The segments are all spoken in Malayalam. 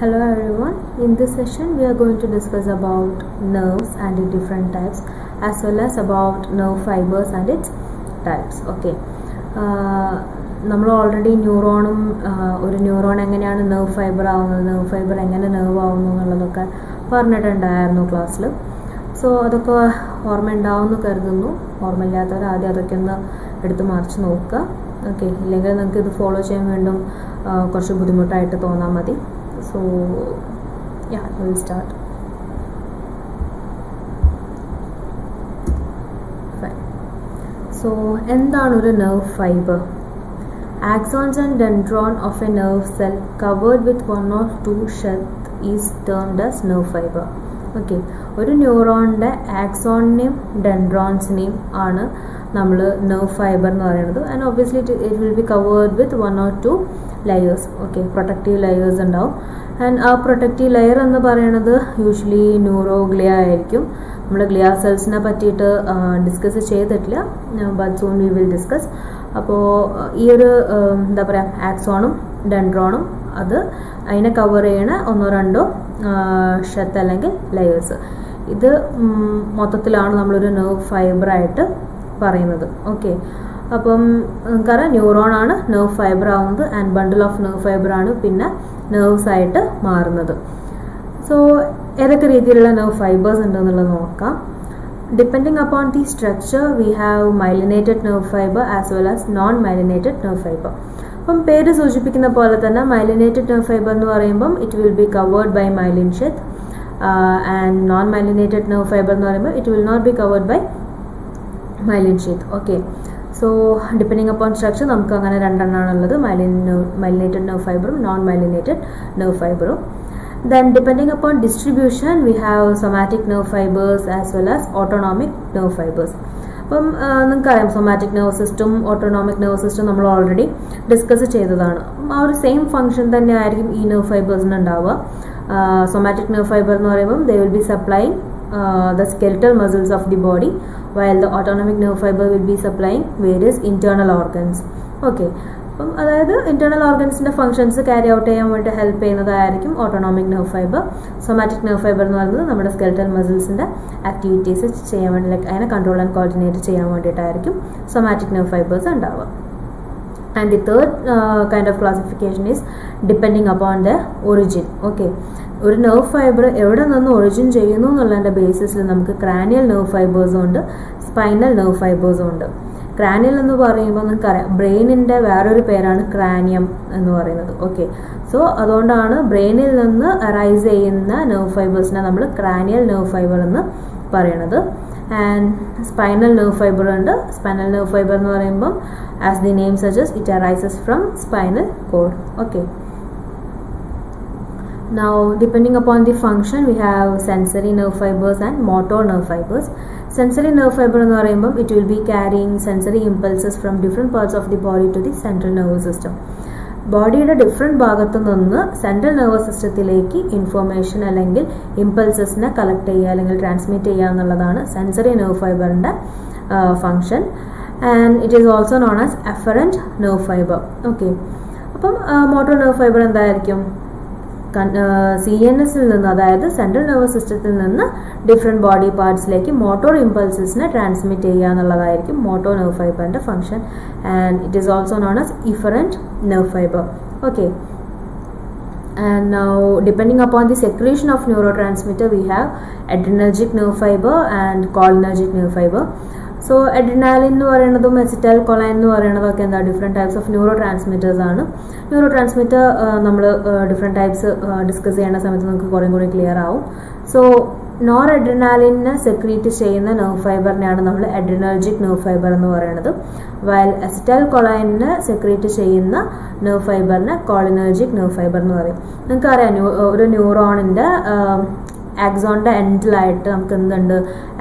Hello everyone, in this session we are going to discuss about nerves and its different types as well as about nerve fibers and its types. Okay, നമ്മൾ ഓൾറെഡി ന്യൂറോണും ഒരു ന്യൂറോൺ എങ്ങനെയാണ് നെർവ് ഫൈബർ ആവുന്നത്, നെർവ് ഫൈബർ എങ്ങനെ നെർവ് ആവുന്നു എന്നുള്ളതൊക്കെ പറഞ്ഞിട്ടുണ്ടായിരുന്നു ക്ലാസ്സിൽ. സോ അതൊക്കെ ഓർമ്മ ഉണ്ടാവുമെന്ന് കരുതുന്നു. ഓർമ്മയില്ലാത്തവർ ആദ്യം അതൊക്കെ ഒന്ന് എടുത്ത് മറിച്ച് നോക്കുക. ഓക്കെ, ഇല്ലെങ്കിൽ നിങ്ങൾക്ക് ഇത് ഫോളോ ചെയ്യാൻ വീണ്ടും കുറച്ച് ബുദ്ധിമുട്ടായിട്ട് തോന്നാൽ മതി. So yeah, we'll start. Fine. So എന്താണ് ഒരു nerve fiber? Axons and dendron of a nerve cell covered with one or two sheath is termed as nerve fiber. Okay, ഒരു ന്യൂറോണിൻ്റെ ആക്സോണിനെയും ഡെൻഡ്രോൺസിനെയും ആണ് നമ്മൾ നെർവ് ഫൈബർ എന്ന് പറയുന്നത്. And obviously it will be covered with one or two layers. Okay, protective layers ഉണ്ടാവും. ആൻഡ് ആ പ്രൊട്ടക്റ്റീവ് ലെയർ എന്ന് പറയുന്നത് യൂഷ്വലി ന്യൂറോഗ്ലിയ ആയിരിക്കും. നമ്മൾ ഗ്ലിയ സെൽസിനെ പറ്റിയിട്ട് ഡിസ്കസ് ചെയ്തിട്ടില്ല, but soon we will discuss. അപ്പോൾ ഈ ഒരു എന്താ പറയുക, ആക്സോണും ഡെൻഡ്രോണും അത് അതിനെ കവർ ചെയ്യണ ഒന്നോ രണ്ടോ ഷെത്ത് അല്ലെങ്കിൽ ലെയേഴ്സ്, ഇത് മൊത്തത്തിലാണ് നമ്മളൊരു നെർവ് ഫൈബറായിട്ട് പറയുന്നത്. ഓക്കെ, അപ്പം നമുക്കറിയാം ന്യൂറോണാണ് നെർവ് ഫൈബർ ആവുന്നത് ആൻഡ് ബണ്ടിൽ ഓഫ് നെർവ് ഫൈബറാണ് പിന്നെ നെർവ്സ് ആയിട്ട് മാറുന്നത്. സോ ഏതൊക്കെ രീതിയിലുള്ള നെർവ് ഫൈബേഴ്സ് ഉണ്ടെന്നുള്ളത് നോക്കാം. Depending upon the structure we have myelinated nerve fibre as well as non myelinated nerve fibre. അപ്പം പേര് സൂചിപ്പിക്കുന്ന പോലെ തന്നെ മൈലിനേറ്റഡ് നെർവ് ഫൈബർ എന്ന് പറയുമ്പം it will be covered by myelin sheath and non myelinated nerve fibre എന്ന് പറയുമ്പോൾ it will not be covered by myelin sheath. Okay, so depending upon structure നമുക്ക് അങ്ങനെ രണ്ടെണ്ണമാണുള്ളത്, മൈലിനേറ്റഡ് നെർവ് ഫൈബറും നോൺ മൈലിനേറ്റഡ് നെർവ് ഫൈബറും. Then depending upon distribution we have somatic nerve fibers as well as autonomic nerve fibers. അപ്പം നിങ്ങൾക്കറിയാം somatic nerve system autonomic nerve system നമ്മൾ ഓൾറെഡി ഡിസ്കസ് ചെയ്തതാണ്. ആ ഒരു സെയിം ഫംഗ്ഷൻ തന്നെ ആയിരിക്കും ഈ നെർവ് ഫൈബേഴ്സിന് ഉണ്ടാവുക. സൊമാറ്റിക് നെർവ് ഫൈബർ എന്ന് പറയുമ്പം they will be supplying the skeletal muscles of the body while the autonomic nerve fiber will be supplying various internal organs. Okay, അപ്പം അതായത് ഇന്റേണൽ ഓർഗൻസിൻ്റെ ഫംഗ്ഷൻസ് ക്യാരി ഔട്ട് ചെയ്യാൻ വേണ്ടി ഹെൽപ്പ് ചെയ്യുന്നതായിരിക്കും autonomic nerve fibre. Somatic nerve fibre എന്ന് പറയുന്നത് നമ്മുടെ സ്കെൽറ്റൽ മസിൽസിൻ്റെ ആക്ടിവിറ്റീസ് ചെയ്യാൻ വേണ്ടി, ലൈക്ക് അതിനെ കൺട്രോൾ ആൻഡ് കോർഡിനേറ്റ് ചെയ്യാൻ വേണ്ടിയിട്ടായിരിക്കും സൊമാറ്റിക് നെർവ് ഫൈബേഴ്സ് ഉണ്ടാവുക. And the third kind of classification is depending upon the origin. Okay, ഒരു നെർവ് ഫൈബർ എവിടെ നിന്ന് ഒറിജിൻ ചെയ്യുന്നു എന്നുള്ളതിൻ്റെ ബേസിസിൽ നമുക്ക് ക്രാനിയൽ നെർവ് ഫൈബേഴ്സും ഉണ്ട്, സ്പൈനൽ നെർവ് ഫൈബേഴ്സും ഉണ്ട്. ക്രാനിയൽ എന്ന് പറയുമ്പോൾ നിങ്ങൾക്കറിയാം ബ്രെയിനിൻ്റെ വേറൊരു പേരാണ് ക്രാനിയം എന്ന് പറയുന്നത്. ഓക്കെ, സോ അതുകൊണ്ടാണ് ബ്രെയിനിൽ നിന്ന് അറൈസ് ചെയ്യുന്ന നെർവ് ഫൈബേഴ്സിനെ നമ്മൾ ക്രാനിയൽ നെർവ് ഫൈബർ എന്ന് പറയുന്നത്. ആൻഡ് സ്പൈനൽ നെർവ് ഫൈബർ ഉണ്ട്. സ്പൈനൽ നെർവ് ഫൈബർ എന്ന് പറയുമ്പം as the name suggest it arises from spinal cord. Okay, now depending upon the function we have sensory nerve fibers and motor nerve fibers. Sensory nerve fiber എന്ന് പറയുമ്പം it will be carrying sensory impulses from different parts of the body to the central nervous system. ബോഡിയുടെ ഡിഫറെൻറ്റ് ഭാഗത്തു നിന്ന് സെൻട്രൽ നെർവസ് സിസ്റ്റത്തിലേക്ക് ഇൻഫോർമേഷൻ അല്ലെങ്കിൽ ഇമ്പൾസസിനെ കളക്ട് ചെയ്യുക അല്ലെങ്കിൽ ട്രാൻസ്മിറ്റ് ചെയ്യുക എന്നുള്ളതാണ് സെൻസറി നെർവ് ഫൈബറിൻ്റെ function. And it is also known as afferent nerve fibre. Okay, അപ്പം മോട്ടോർ നെർവ് ഫൈബർ എന്തായിരിക്കും? CNS നിന്ന്, അതായത് സെൻട്രൽ നെർവസ് സിസ്റ്റത്തിൽ നിന്ന് ഡിഫറെൻറ്റ് ബോഡി പാർട്സിലേക്ക് മോട്ടോർ ഇമ്പൾസസിനെ ട്രാൻസ്മിറ്റ് ചെയ്യുക എന്നുള്ളതായിരിക്കും മോട്ടോർ നെർവ് ഫൈബറിൻ്റെ function. And it is also known as efferent nerve fibre. Okay, and now depending upon the secretion of neurotransmitter we have adrenergic nerve fiber and cholinergic nerve fiber. So adrenaline എന്ന് പറയുന്നതും അസിറ്റൈൽ കൊളൈൻ എന്ന് പറയുന്നതൊക്കെ എന്താ different types of neuro transmitters ആണ്. ന്യൂറോ ട്രാൻസ്മിറ്റർ നമ്മൾ ഡിഫറെൻറ്റ് ടൈപ്സ് ഡിസ്കസ് ചെയ്യുന്ന സമയത്ത് നമുക്ക് കുറേ കൂടി ക്ലിയർ ആവും. സോ നോർ അഡ്രിനാലിനെ സെക്രീറ്റ് ചെയ്യുന്ന നെർവ് ഫൈബറിനെയാണ് നമ്മൾ അഡ്രിനർജിക് നെർവ് ഫൈബർ എന്ന് പറയുന്നത്. വൈൽ അസിറ്റൈൽ കൊളൈനെ സെക്രീറ്റ് ചെയ്യുന്ന നെർവ് ഫൈബറിനെ കോളിനർജിക് നെർവ് ഫൈബർ എന്ന് പറയും. നിങ്ങൾക്കറിയാം ഒരു ന്യൂറോണിൻ്റെ ആക്സോണിൻ്റെ എൻഡിലായിട്ട് നമുക്ക് എന്തുണ്ട്,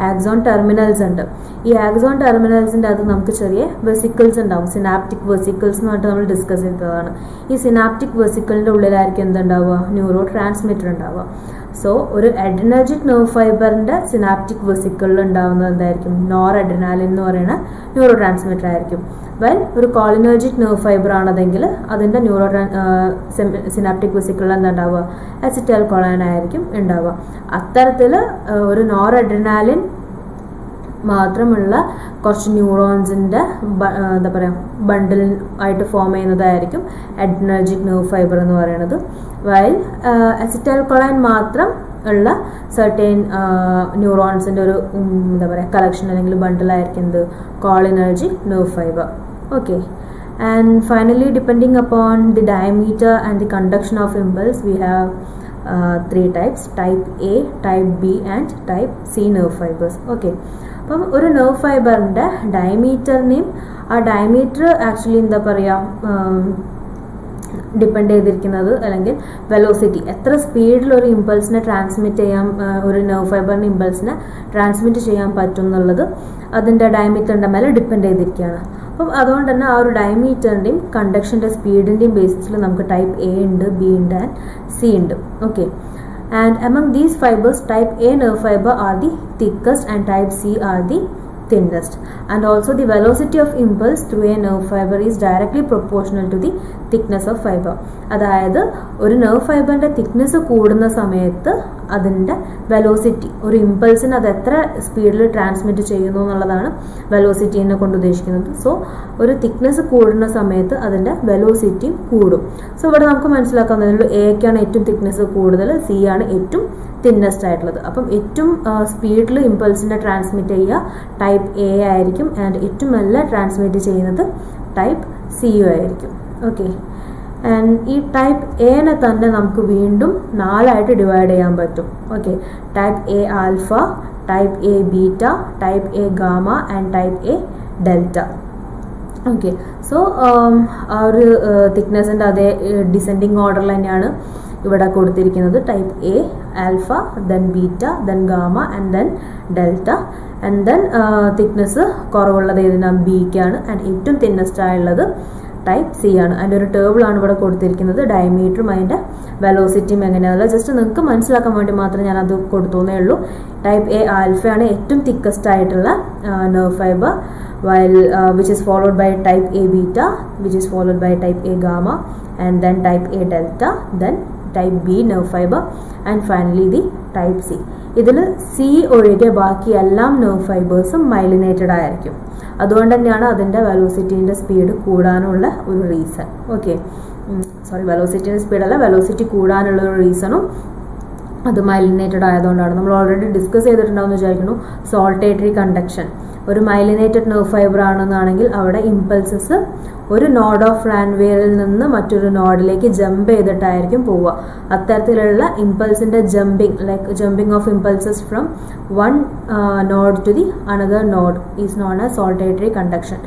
ആക്സോൺ ടെർമിനൽസ് ഉണ്ട്. ഈ ആക്സോൺ ടെർമിനൽസിൻ്റെ അത് നമുക്ക് ചെറിയ വെസിക്കിൾസ് ഉണ്ടാവും, സിനാപ്റ്റിക് വെസിക്കിൾസ് എന്ന് പറഞ്ഞിട്ട് നമ്മൾ ഡിസ്കസ് ചെയ്തതാണ്. ഈ സിനാപ്റ്റിക് വെസിക്കിളിൻ്റെ ഉള്ളിലായിരിക്കും എന്തുണ്ടാവുക, ന്യൂറോ ട്രാൻസ്മിറ്റർ ഉണ്ടാവുക. സോ ഒരു അഡ്രിനർജിക് നെർവ് ഫൈബറിന്റെ സിനാപ്റ്റിക് വെസിക്കിളിൽ ഉണ്ടാവുന്നത് എന്തായിരിക്കും? നോർ അഡ്രിനാലിൻ എന്ന് പറയുന്ന ന്യൂറോ ട്രാൻസ്മിറ്റർ ആയിരിക്കും. വെൽ ഒരു കോളിനർജിക് നെർവ് ഫൈബർ ആണതെങ്കിൽ അതിന്റെ സിനാപ്റ്റിക് വെസിക്കിളിൽ എന്താ ഉണ്ടാവുക? അസിറ്റൈൽ കൊളൈൻ ആയിരിക്കും ഉണ്ടാവുക. അത്തരത്തിൽ ഒരു നോർ അഡ്രിനാലിൻ മാത്രമുള്ള കുറച്ച് ന്യൂറോൺസിന്റെ എന്താ പറയുക ബണ്ടിൽ ആയിട്ട് ഫോം ചെയ്യുന്നതായിരിക്കും അഡ്രിനർജിക് നെർവ് ഫൈബർ എന്ന് പറയുന്നത്. വൈൽ അസിറ്റൈൽ കൊളൈൻ മാത്രം ഉള്ള സർട്ടൈൻ ന്യൂറോൺസിന്റെ ഒരു എന്താ പറയുക കളക്ഷൻ അല്ലെങ്കിൽ ബണ്ടിലായിരിക്കും എന്ത്? Cholinergic nerve fibre. Okay, and finally depending upon the diameter and the conduction of impulse we have 3 types: type A, type B and type C nerve fibers. Okay, അപ്പം ഒരു നെർവ് ഫൈബറിന്റെ ഡയമീറ്ററിനെയും ആ ഡയമീറ്റർ ആക്ച്വലി എന്താ പറയുക ഡിപ്പെൻഡ് ചെയ്തിരിക്കുന്നത് അല്ലെങ്കിൽ വെലോസിറ്റി, എത്ര സ്പീഡിൽ ഒരു ഇമ്പൾസിനെ ട്രാൻസ്മിറ്റ് ചെയ്യാൻ ഒരു നെർവ് ഫൈബറിന്റെ ഇമ്പൾസിനെ ട്രാൻസ്മിറ്റ് ചെയ്യാൻ പറ്റും എന്നുള്ളത് അതിൻ്റെ ഡയമീറ്ററിൻ്റെ മേലെ ഡിപ്പെൻഡ് ചെയ്തിരിക്കുകയാണ്. അപ്പം അതുകൊണ്ട് തന്നെ ആ ഒരു ഡയമീറ്ററിൻ്റെയും കണ്ടക്ഷൻ്റെ സ്പീഡിൻ്റെയും ബേസിസിൽ നമുക്ക് ടൈപ്പ് എ ഉണ്ട്, ബി ഉണ്ട് ആൻഡ് സി ഉണ്ട്. Okay, and among these fibers type A nerve fiber are the thickest and type C are the thinnest, and also the velocity of impulse through a nerve fiber is directly proportional to the thickness of fiber. അതായത് ഒരു നെർവ് ഫൈബറിന്റെ തിക്നെസ് കൂടുന്ന സമയത്ത് അതിൻ്റെ വെലോസിറ്റി, ഒരു ഇമ്പൾസിന് അത് എത്ര സ്പീഡിൽ ട്രാൻസ്മിറ്റ് ചെയ്യുന്നു എന്നുള്ളതാണ് വെലോസിറ്റിനെ കൊണ്ട് ഉദ്ദേശിക്കുന്നത്. സോ ഒരു തിക്നെസ് കൂടുന്ന സമയത്ത് അതിൻ്റെ വെലോസിറ്റി കൂടും. സോ ഇവിടെ നമുക്ക് മനസ്സിലാക്കാവുന്നതിൽ എക്കാണ് ഏറ്റവും തിക്നെസ് കൂടുതൽ, സി ആണ് ഏറ്റവും തിന്നസ്റ്റ് ആയിട്ടുള്ളത്. അപ്പം ഏറ്റവും സ്പീഡിൽ ഇമ്പൾസിനെ ട്രാൻസ്മിറ്റ് ചെയ്യുക ടൈപ്പ് എ ആയിരിക്കും, ആൻഡ് ഏറ്റവും നല്ല ട്രാൻസ്മിറ്റ് ചെയ്യുന്നത് ടൈപ്പ് സി യു ആയിരിക്കും. ഓക്കെ, ആൻഡ് ഈ ടൈപ്പ് എനെ തന്നെ നമുക്ക് വീണ്ടും 4ആയിട്ട് ഡിവൈഡ് ചെയ്യാൻ പറ്റും. Okay, type A alpha, type A beta, type A gamma and type A delta. Okay, so ആ ഒരു തിക്നെസ്സിൻ്റെ അതേ ഡിസെൻഡിങ് ഓർഡറിൽ തന്നെയാണ് ഇവിടെ കൊടുത്തിരിക്കുന്നത്. Type A alpha, then beta, then gamma and then delta. And then thickness കുറവുള്ളത് ഏതിനാണ്? ബിക്കാണ്. ആൻഡ് ഏറ്റവും തിന്നസ്റ്റ് ആയുള്ളത് ടൈപ്പ് സി ആണ്. അതിൻ്റെ ഒരു ടേബിളാണ് ഇവിടെ കൊടുത്തിരിക്കുന്നത്. ഡയമീറ്ററും അതിൻ്റെ വെലോസിറ്റിയും എങ്ങനെയാണല്ലോ ജസ്റ്റ് നിങ്ങൾക്ക് മനസ്സിലാക്കാൻ വേണ്ടി മാത്രം ഞാനത് കൊടുത്തേ ഉള്ളൂ. ടൈപ്പ് എ ആൽഫയാണ് ഏറ്റവും തിക്കസ്റ്റ് ആയിട്ടുള്ള nerve fibre, while which is followed by type A beta, which is followed by type A gamma, and then type A delta, then type B nerve fiber, and finally the type C. ഇതിൽ സി ഒഴികെ ബാക്കി എല്ലാം നെർവ് ഫൈബേഴ്സും മൈലിനേറ്റഡ് ആയിരിക്കും. അതുകൊണ്ട് തന്നെയാണ് അതിൻ്റെ വെലോസിറ്റീൻ്റെ സ്പീഡ് കൂടാനുള്ള ഒരു റീസൺ. ഓക്കെ, സോറി, വെലോസിറ്റീൻ്റെ സ്പീഡല്ല, വെലോസിറ്റി കൂടാനുള്ള ഒരു റീസണും അത് മൈലിനേറ്റഡ് ആയതുകൊണ്ടാണ്. നമ്മൾ ഓൾറെഡി ഡിസ്കസ് ചെയ്തിട്ടുണ്ടാവും എന്ന് വിചാരിക്കുന്നു. സോൾട്ടേറ്ററി കണ്ടക്ഷൻ ഒരു മൈലിനേറ്റഡ് നെർവ് ഫൈബർ ആണെന്നാണെങ്കിൽ അവിടെ ഇമ്പൾസസ് ഒരു നോഡ് ഓഫ് റാൻവേറിൽ നിന്ന് മറ്റൊരു നോഡിലേക്ക് ജമ്പ് ചെയ്തിട്ടായിരിക്കും പോവുക. അത്തരത്തിലുള്ള ഇമ്പൾസിന്റെ jumping of impulses from one node to the another node is known as saltatory conduction.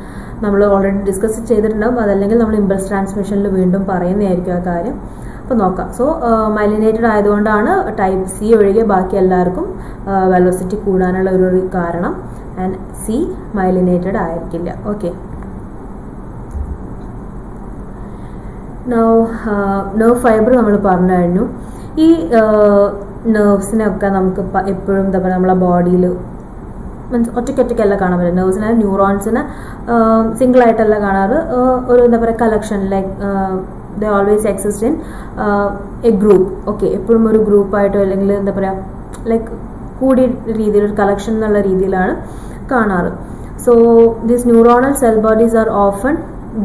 നമ്മൾ ഓൾറെഡി ഡിസ്കസ് ചെയ്തിട്ടുണ്ടാവും. അതല്ലെങ്കിൽ നമ്മൾ ഇമ്പൾസ് ട്രാൻസ്മിഷനിൽ വീണ്ടും പറയുന്നതായിരിക്കും ആ കാര്യം. അപ്പോൾ നോക്കാം. സോ മൈലിനേറ്റഡ് ആയതുകൊണ്ടാണ് ടൈപ്പ് സി ഒഴികെ ബാക്കി എല്ലാവർക്കും വെലോസിറ്റി കൂടാനുള്ള ഒരു കാരണം. ആൻഡ് സി മൈലിനേറ്റഡ് ആയിരിക്കില്ല. ഓക്കെ, നെർവ് ഫൈബർ നമ്മൾ പറഞ്ഞു കഴിഞ്ഞു. ഈ നെർവ്സിനൊക്കെ നമുക്ക് എപ്പോഴും എന്താ പറയുക നമ്മളെ ബോഡിയിൽ മീൻസ് ഒറ്റയ്ക്കൊറ്റയ്ക്കല്ല കാണാൻ പറ്റും. നെർവ്സിനെ ന്യൂറോൺസിനെ സിംഗിൾ ആയിട്ടല്ല കാണാറ്. ഒരു എന്താ പറയുക collection like they always exist in a group. Okay, എപ്പോഴും ഒരു ഗ്രൂപ്പായിട്ടോ അല്ലെങ്കിൽ എന്താ പറയുക ലൈക്ക് കൂടിയ രീതിയിൽ ഒരു കളക്ഷൻ എന്നുള്ള രീതിയിലാണ് കാണാറ്. So these neuronal cell bodies are often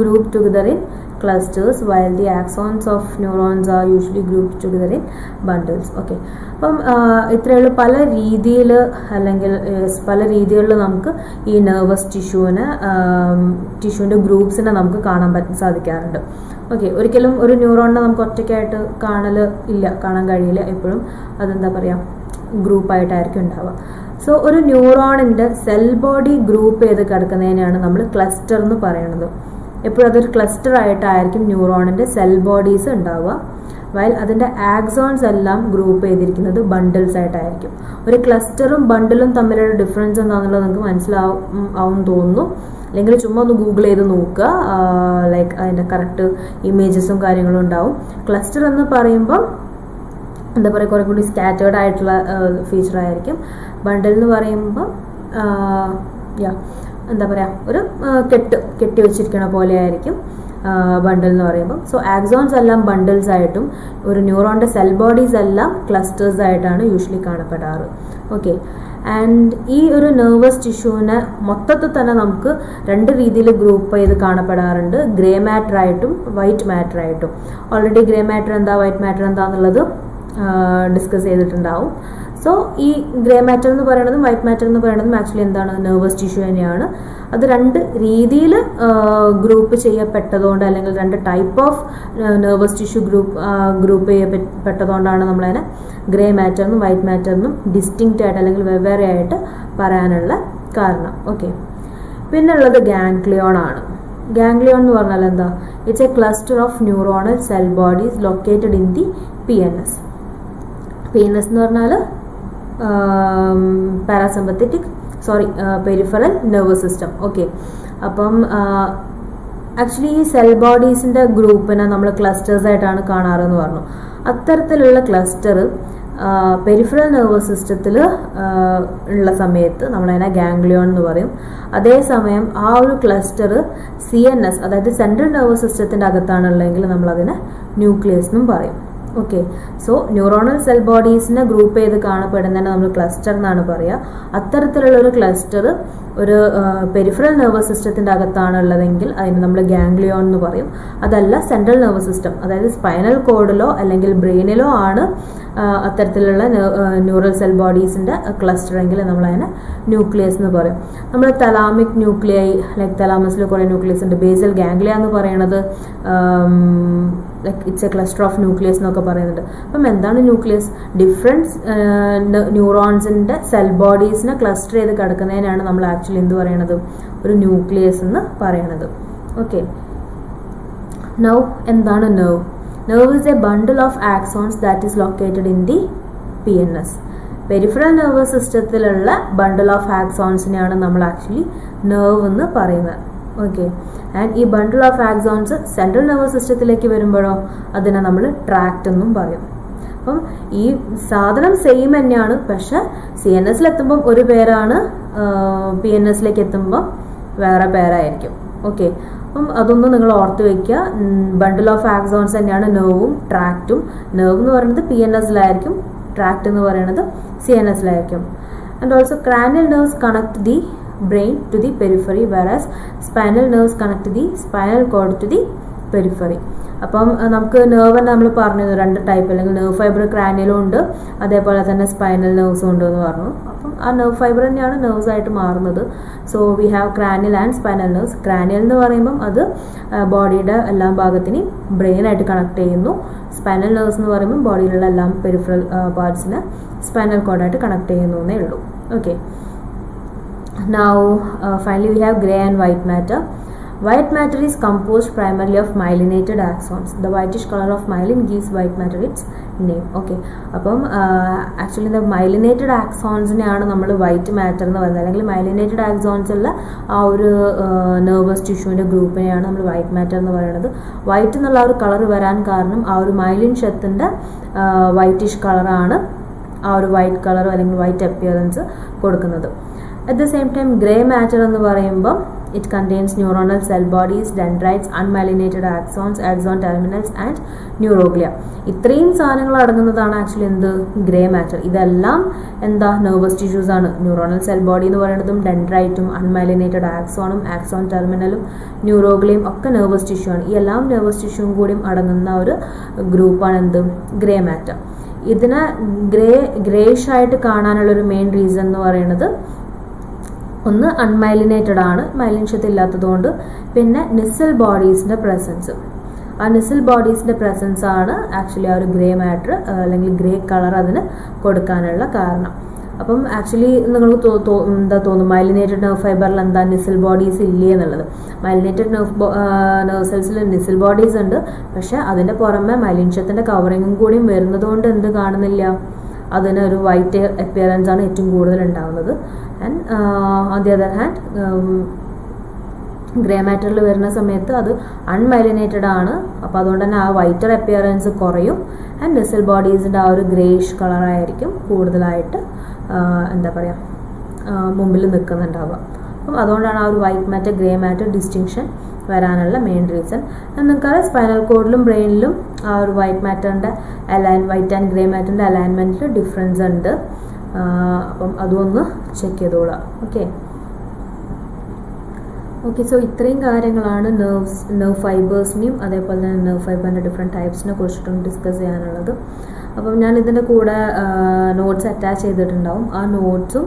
group together in clusters while the axons of neurons are usually grouped together in bundles. Okay, അപ്പം ഇത്രയുള്ള പല രീതിയിൽ അല്ലെങ്കിൽ പല രീതികളിൽ നമുക്ക് ഈ നെർവസ് ടിഷ്യൂവിൻ്റെ ഗ്രൂപ്പ്സിനെ നമുക്ക് കാണാൻ സാധിക്കാറുണ്ട്. ഓക്കെ, ഒരിക്കലും ഒരു ന്യൂറോണിനെ നമുക്ക് ഒറ്റയ്ക്കായിട്ട് കാണാൻ കഴിയില്ല. എപ്പോഴും അതെന്താ പറയുക ഗ്രൂപ്പായിട്ടായിരിക്കും ഉണ്ടാവുക. സോ ഒരു ന്യൂറോണിൻ്റെ സെൽ ബോഡി ഗ്രൂപ്പ് ചെയ്ത് കിടക്കുന്നതിനെയാണ് നമ്മൾ ക്ലസ്റ്റർ എന്ന് പറയുന്നത്. എപ്പോഴും അതൊരു ക്ലസ്റ്റർ ആയിട്ടായിരിക്കും ന്യൂറോണിൻ്റെ സെൽ ബോഡീസ് ഉണ്ടാവുക. വൈൽ അതിൻ്റെ ആക്സോൺസ് എല്ലാം ഗ്രൂപ്പ് ചെയ്തിരിക്കുന്നത് ബണ്ടിൽസ് ആയിട്ടായിരിക്കും. ഒരു ക്ലസ്റ്ററും ബണ്ടിലും തമ്മിലുള്ള ഡിഫറൻസ് എന്താണെന്നുള്ളത് നിങ്ങൾക്ക് മനസ്സിലാവും തോന്നുന്നു. അല്ലെങ്കിൽ ചുമ്മാ ഒന്ന് ഗൂഗിൾ ചെയ്ത് നോക്കുക, ലൈക്ക് അതിൻ്റെ കറക്റ്റ് ഇമേജസും കാര്യങ്ങളും ഉണ്ടാവും. ക്ലസ്റ്റർ എന്ന് പറയുമ്പം എന്താ പറയുക കുറേ കൂടി സ്കാറ്റേർഡ് ആയിട്ടുള്ള ഫീച്ചർ ആയിരിക്കും. ബണ്ടിൽ എന്ന് പറയുമ്പോൾ എന്താ പറയുക ഒരു കെട്ടി വെച്ചിരിക്കണ പോലെ ആയിരിക്കും ബണ്ടിൽ എന്ന് പറയുമ്പോൾ. സോ ആക്സോൺസ് എല്ലാം ബണ്ടിൽസ് ആയിട്ടും ഒരു ന്യൂറോണിൻ്റെ സെൽ ബോഡീസ് എല്ലാം ക്ലസ്റ്റേഴ്സ് ആയിട്ടാണ് യൂഷ്വലി കാണപ്പെടാറ്. ഓക്കെ, ആൻഡ് ഈ ഒരു നെർവസ് ടിഷ്യൂവിനെ മൊത്തത്തിൽ തന്നെ നമുക്ക് രണ്ട് രീതിയിൽ ഗ്രൂപ്പ് ചെയ്ത് കാണപ്പെടാറുണ്ട്, ഗ്രേ മാറ്റർ ആയിട്ടും വൈറ്റ് മാറ്റർ ആയിട്ടും. ഓൾറെഡി ഗ്രേ മാറ്റർ എന്താ വൈറ്റ് മാറ്റർ എന്താന്നുള്ളത് ഡിസ്കസ് ചെയ്തിട്ടുണ്ടാവും. സോ ഈ ഗ്രേ മാറ്റർ എന്ന് പറയുന്നതും വൈറ്റ് മാറ്റർ എന്ന് പറയുന്നതും ആക്ച്വലി എന്താണ്, നെർവസ് ടിഷ്യൂ തന്നെയാണ്. അത് രണ്ട് രീതിയിൽ ഗ്രൂപ്പ് ചെയ്യപ്പെട്ടതുകൊണ്ട് അല്ലെങ്കിൽ രണ്ട് type of nervous tissue group ചെയ്യപ്പെട്ടതുകൊണ്ടാണ് നമ്മളതിനെ ഗ്രേ മാറ്റർ എന്നും വൈറ്റ് മാറ്റർ എന്നും ഡിസ്റ്റിങ്ക്റ്റ് ആയിട്ട് അല്ലെങ്കിൽ വെവ്വേറെ ആയിട്ട് പറയാനുള്ള കാരണം. ഓക്കെ, പിന്നുള്ളത് ഗാംഗ്ലിയോൺ ആണ്. ഗാംഗ്ലിയോൺ എന്ന് പറഞ്ഞാൽ എന്താ, it's A cluster of neuronal cell bodies located in the PNS. PNS എന്ന് പറഞ്ഞാൽ പെരിഫറൽ നെർവസ് സിസ്റ്റം. ഓക്കെ, അപ്പം ആക്ച്വലി ഈ സെൽ ബോഡീസിൻ്റെ ഗ്രൂപ്പിനെ നമ്മൾ ക്ലസ്റ്റേഴ്സ് ആയിട്ടാണ് കാണാറെന്ന് പറഞ്ഞു. അത്തരത്തിലുള്ള ക്ലസ്റ്റർ പെരിഫറൽ നെർവസ് സിസ്റ്റത്തിൽ ഉള്ള സമയത്ത് നമ്മളതിനെ ഗാംഗ്ലിയോൺ എന്ന് പറയും. അതേസമയം ആ ഒരു ക്ലസ്റ്റർ CNS അതായത് സെൻട്രൽ നെർവസ് സിസ്റ്റത്തിൻ്റെ അകത്താണുള്ളതെങ്കിൽ നമ്മളതിനെ ന്യൂക്ലിയസ് എന്നും പറയും. ഓക്കെ, സോ ന്യൂറോണൽ സെൽ ബോഡീസിനെ ഗ്രൂപ്പ് ചെയ്ത് കാണപ്പെടുന്നതിനെ നമ്മൾ ക്ലസ്റ്റർ എന്നാണ് പറയുക. അത്തരത്തിലുള്ള ഒരു ക്ലസ്റ്റർ ഒരു പെരിഫറൽ നെർവസ് സിസ്റ്റത്തിൻ്റെ അകത്താണുള്ളതെങ്കിൽ അതിന് നമ്മൾ ഗാംഗ്ലിയോൺ എന്ന് പറയും. അതല്ല സെൻട്രൽ നെർവസ് സിസ്റ്റം അതായത് സ്പൈനൽ കോഡിലോ അല്ലെങ്കിൽ ബ്രെയിനിലോ ആണ് അത്തരത്തിലുള്ള ന്യൂറൽ സെൽ ബോഡീസിൻ്റെ ക്ലസ്റ്റർ എങ്കിൽ നമ്മളതിനെ ന്യൂക്ലിയസ് എന്ന് പറയും. നമ്മൾ തലാമിക് ന്യൂക്ലിയൈ ലൈക്ക് തലാമസിൽ കുറേ ന്യൂക്ലിയസ് ഉണ്ട്. ബേസൽ ഗാംഗ്ലിയ എന്ന് പറയുന്നത് like it's A cluster of nucleus എന്നൊക്കെ പറയുന്നുണ്ട്. അപ്പം എന്താണ് ന്യൂക്ലിയസ്? ഡിഫറെൻറ്റ് ന്യൂറോൺസിൻ്റെ സെൽ ബോഡീസിനെ ക്ലസ്റ്റർ ചെയ്ത് കിടക്കുന്നതിനാണ് നമ്മൾ ആക്ച്വലി എന്ത് പറയണത്, ഒരു ന്യൂക്ലിയസ് എന്ന് പറയണത്. ഓക്കെ, നൗ എന്താണ് nerve? Nerve is a bundle of axons that is located in the PNS. Peripheral nervous സിസ്റ്റത്തിലുള്ള ബണ്ടിൽ ഓഫ് ആക്സോൺസിനെയാണ് നമ്മൾ ആക്ച്വലി നെർവ് എന്ന് പറയുന്നത്. ഓക്കെ, ആൻഡ് ഈ bundle of axons central nervous സിസ്റ്റത്തിലേക്ക് വരുമ്പോഴോ അതിനെ നമ്മൾ ട്രാക്റ്റ് എന്നും പറയും. അപ്പം ഈ സാധനം സെയിം തന്നെയാണ്, പക്ഷെ CNS-ലെത്തുമ്പം ഒരു പേരാണ്, PNS-ലേക്ക് എത്തുമ്പം വേറെ പേരായിരിക്കും. ഓക്കെ, അപ്പം അതൊന്നും നിങ്ങൾ ഓർത്ത് വയ്ക്കുക. ബണ്ടിൽ ഓഫ് ആക്സോൺസ് തന്നെയാണ് നെർവും ട്രാക്റ്റും. നെർവ് എന്ന് പറയുന്നത് PNS-ലായിരിക്കും, ട്രാക്റ്റ് എന്ന് പറയുന്നത് CNS-ലായിരിക്കും. And also cranial nerves connect the brain to the periphery, whereas spinal nerves connect the spinal cord to the periphery. അപ്പം നമുക്ക് നെർവ് തന്നെ നമ്മൾ പറഞ്ഞു രണ്ട് ടൈപ്പ്, അല്ലെങ്കിൽ നെർവ് ഫൈബർ ക്രാനിയലും ഉണ്ട്, അതേപോലെ തന്നെ സ്പൈനൽ നെർവ്സും ഉണ്ട് എന്ന് പറഞ്ഞു. അപ്പം ആ നെർവ് ഫൈബർ തന്നെയാണ് നെർവ്സ് ആയിട്ട് മാറുന്നത്. So we have cranial and spinal nerves. Cranial എന്ന് പറയുമ്പം അത് ബോഡിയുടെ എല്ലാ ഭാഗത്തിനെയും ബ്രെയിനായിട്ട് കണക്ട് ചെയ്യുന്നു. സ്പൈനൽ നെർവ്സ് എന്ന് പറയുമ്പോൾ ബോഡിയിലുള്ള എല്ലാ പെരിഫറൽ പാർട്സിനെ സ്പൈനൽ കോഡായിട്ട് കണക്ട് ചെയ്യുന്നു എന്നേ ഉള്ളൂ. Okay, now finally we have grey and white matter. White matter is composed primarily of myelinated axons. The whitish color of myelin gives white matter its name. Okay, അപ്പം ആക്ച്വലി the myelinated axonsനെയാണ് നമ്മൾ വൈറ്റ് മാറ്റർ എന്ന് പറയുന്നത്, അല്ലെങ്കിൽ myelinated axons ഉള്ള ആ ഒരു നെർവസ് ടിഷ്യൂവിൻ്റെ ഗ്രൂപ്പിനെയാണ് നമ്മൾ വൈറ്റ് മാറ്റർ എന്ന് പറയുന്നത്. വൈറ്റ് എന്നുള്ള ആ ഒരു കളർ വരാൻ കാരണം ആ ഒരു മൈലിൻ ഷെത്തിൻ്റെ വൈറ്റിഷ് കളറാണ് ആ ഒരു വൈറ്റ് കളർ അല്ലെങ്കിൽ വൈറ്റ് അപ്പിയറൻസ് കൊടുക്കുന്നത്. At the same time grey matter എന്ന് പറയുമ്പോൾ it contains neuronal cell bodies, dendrites, unmyelinated axons, axon terminals and neuroglia. ഇത്രയും സാധനങ്ങൾ അടങ്ങുന്നതാണ് ആക്ച്വലി എന്ത്, ഗ്രേ മാറ്റർ. ഇതെല്ലാം എന്താ, നെർവസ് ടിഷ്യൂസ് ആണ്. ന്യൂറോണൽ സെൽ ബോഡി എന്ന് പറയുന്നതും ഡെൻഡ്രൈറ്റും അൺമൈലിനേറ്റഡ് ആക്സോണും ആക്സോൺ ടെർമിനലും ന്യൂറോഗ്ലിയും ഒക്കെ നെർവസ് ടിഷ്യൂ ആണ്. ഈ എല്ലാം നെർവസ് ടിഷ്യൂവും കൂടിയും അടങ്ങുന്ന ഒരു ഗ്രൂപ്പാണ് എന്ത്, ഗ്രേ മാറ്റർ. ഇതിനെ ഗ്രേഷ് ആയിട്ട് കാണാനുള്ളൊരു മെയിൻ റീസൺ എന്ന് പറയുന്നത് ഒന്ന് അൺമൈലിനേറ്റഡ് ആണ്, മൈലിൻഷത്ത് ഇല്ലാത്തതുകൊണ്ട്, പിന്നെ നിസൽ ബോഡീസിൻ്റെ പ്രസൻസ്. ആ നിസൽ ബോഡീസിൻ്റെ പ്രസൻസ് ആണ് ആക്ച്വലി ആ ഒരു ഗ്രേ മാറ്റർ അല്ലെങ്കിൽ ഗ്രേ കളർ അതിന് കൊടുക്കാനുള്ള കാരണം. അപ്പം ആക്ച്വലി നിങ്ങൾക്ക് എന്താ തോന്നും, മൈലിനേറ്റഡ് നെർവ് ഫൈബറിൽ എന്താ നിസൽ ബോഡീസ് ഇല്ലേ എന്നുള്ളത്. മൈലിനേറ്റഡ് നെർവ് സെൽസിൽ നിസൽ ബോഡീസ് ഉണ്ട്, പക്ഷെ അതിൻ്റെ പുറമെ മൈലിൻഷത്തിൻ്റെ കവറിങ്ങും കൂടിയും വരുന്നത് കൊണ്ട് എന്ത് കാണുന്നില്ല, അതിന് ഒരു വൈറ്റ് അപ്പിയറൻസ് ആണ് ഏറ്റവും കൂടുതൽ ഉണ്ടാകുന്നത്. And on the other hand grey മാറ്ററിൽ വരുന്ന സമയത്ത് അത് അൺമൈലിനേറ്റഡ് ആണ്. അപ്പോൾ അതുകൊണ്ട് തന്നെ ആ വൈറ്റർ അപ്പിയറൻസ് കുറയും. ആൻഡ് വെസൽ ബോഡീസിൻ്റെ ആ ഒരു ഗ്രേയിഷ് കളറായിരിക്കും കൂടുതലായിട്ട് എന്താ പറയുക മുമ്പിൽ നിൽക്കുന്നുണ്ടാവുക. അപ്പം അതുകൊണ്ടാണ് ആ ഒരു white matter grey matter distinction വരാനുള്ള മെയിൻ റീസൺ. നിങ്ങൾക്കറിയാം സ്പൈനൽ കോഡിലും ബ്രെയിനിലും ആ ഒരു വൈറ്റ് മാറ്ററിൻ്റെ വൈറ്റ് ആൻഡ് ഗ്രേ മാറ്ററിൻ്റെ അലൈൻമെൻറ്റിൽ ഡിഫറൻസ് ഉണ്ട്. അപ്പം അതൊന്ന് ചെക്ക് ചെയ്തോളാം. ഓക്കെ സോ ഇത്രയും കാര്യങ്ങളാണ് നെർവ് ഫൈബേഴ്സിനെയും അതേപോലെ തന്നെ നെർവ് ഫൈബറിൻ്റെ ഡിഫറെൻറ്റ് ടൈപ്സിനെ കുറിച്ചിട്ടും ഡിസ്കസ് ചെയ്യാനുള്ളത്. അപ്പം ഞാൻ ഇതിൻ്റെ കൂടെ നോട്ട്സ് അറ്റാച്ച് ചെയ്തിട്ടുണ്ടാവും. ആ നോട്ട്സും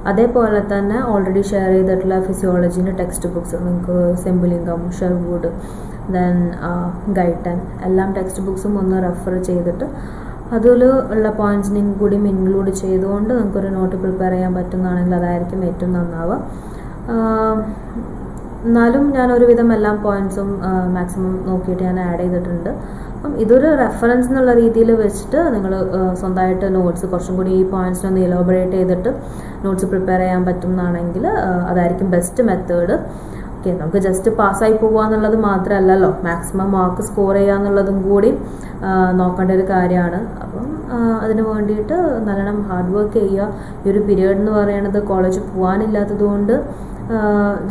അതേപോലെ തന്നെ ഓൾറെഡി ഷെയർ ചെയ്തിട്ടുള്ള ഫിസിയോളജീൻ്റെ ടെക്സ്റ്റ് ബുക്സ് നിങ്ങൾക്ക് സെമ്പുലിംഗം, ഷെർവുഡ്, ദെൻ ഗൈറ്റൻ എല്ലാം ടെക്സ്റ്റ് ബുക്സും ഒന്ന് റെഫർ ചെയ്തിട്ട് അതിൽ ഉള്ള പോയിൻറ്റ്സിനെയും കൂടി ഇൻക്ലൂഡ് ചെയ്തുകൊണ്ട് നിങ്ങൾക്കൊരു നോട്ട് പ്രിപ്പയർ ചെയ്യാൻ പറ്റുന്നതാണെങ്കിൽ അതായിരിക്കും ഏറ്റവും നന്നാവുക. എന്നാലും ഞാൻ ഒരുവിധം എല്ലാ പോയിൻറ്റ്സും മാക്സിമം നോക്കിയിട്ട് ഞാൻ ആഡ് ചെയ്തിട്ടുണ്ട്. അപ്പം ഇതൊരു റെഫറൻസ് എന്നുള്ള രീതിയിൽ വെച്ചിട്ട് നിങ്ങൾ സ്വന്തമായിട്ട് നോട്ട്സ് കുറച്ചും കൂടി ഈ പോയിൻറ്റ്സിനൊന്ന് എലോബറേറ്റ് ചെയ്തിട്ട് നോട്ട്സ് പ്രിപ്പയർ ചെയ്യാൻ പറ്റുന്നതാണെങ്കിൽ അതായിരിക്കും ബെസ്റ്റ് മെത്തേഡ്. ഓക്കെ, നമുക്ക് ജസ്റ്റ് പാസ്സായി പോകുക എന്നുള്ളത് മാത്രമല്ലല്ലോ, മാക്സിമം മാർക്ക് സ്കോർ ചെയ്യുക എന്നുള്ളതും കൂടി നോക്കേണ്ട ഒരു കാര്യമാണ്. അപ്പം അതിന് വേണ്ടിയിട്ട് നല്ലോണം ഹാർഡ് വർക്ക് ചെയ്യുക. ഈ ഒരു പീരീഡ് എന്ന് പറയുന്നത് കോളേജിൽ പോകാനില്ലാത്തത് കൊണ്ട്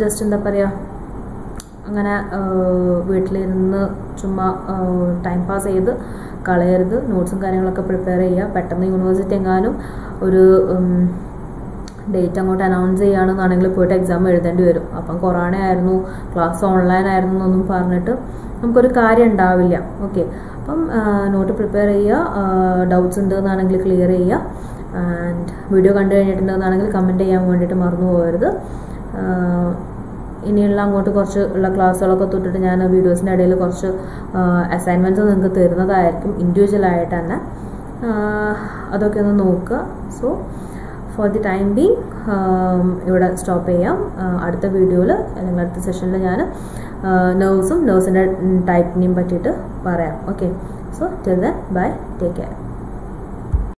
ജസ്റ്റ് എന്താ പറയുക അങ്ങനെ വീട്ടിലിരുന്ന് ചുമ്മാ ടൈം പാസ് ചെയ്ത് കളയരുത്. നോട്ട്സും കാര്യങ്ങളൊക്കെ പ്രിപ്പയർ ചെയ്യുക. പെട്ടെന്ന് യൂണിവേഴ്സിറ്റി എങ്ങാനും ഒരു ഡേറ്റ് അങ്ങോട്ട് അനൗൺസ് ചെയ്യുകയാണെന്നാണെങ്കിൽ പോയിട്ട് എക്സാം എഴുതേണ്ടി വരും. അപ്പം കൊറോണ ആയിരുന്നു, ക്ലാസ് ഓൺലൈൻ ആയിരുന്നു എന്നൊന്നും പറഞ്ഞിട്ട് നമുക്കൊരു കാര്യം ഉണ്ടാവില്ല. ഓക്കെ, അപ്പം നോട്ട് പ്രിപ്പയർ ചെയ്യുക. ഡൗട്ട്സ് ഉണ്ടെന്നാണെങ്കിൽ ക്ലിയർ ചെയ്യുക. ആൻഡ് വീഡിയോ കണ്ടു കഴിഞ്ഞിട്ടുണ്ടെന്നാണെങ്കിൽ കമൻറ്റ് ചെയ്യാൻ വേണ്ടിയിട്ട് മറന്നു പോകരുത്. ഇനിയുള്ള അങ്ങോട്ട് കുറച്ച് ഉള്ള ക്ലാസ്സുകളൊക്കെ തൊട്ടിട്ട് ഞാൻ വീഡിയോസിൻ്റെ ഇടയിൽ കുറച്ച് അസൈൻമെൻറ്റ്സ് നിങ്ങൾക്ക് തരുന്നതായിരിക്കും ഇൻഡിവിജ്വലായിട്ട് തന്നെ. അതൊക്കെ ഒന്ന് നോക്കുക. So for the time being ഇവിടെ സ്റ്റോപ്പ് ചെയ്യാം. അടുത്ത വീഡിയോയിൽ അല്ലെങ്കിൽ അടുത്ത സെഷനിൽ ഞാൻ നെർവ്സിൻ്റെ ടൈപ്പിനെയും പറ്റിയിട്ട് പറയാം. Okay, so till then bye, take care.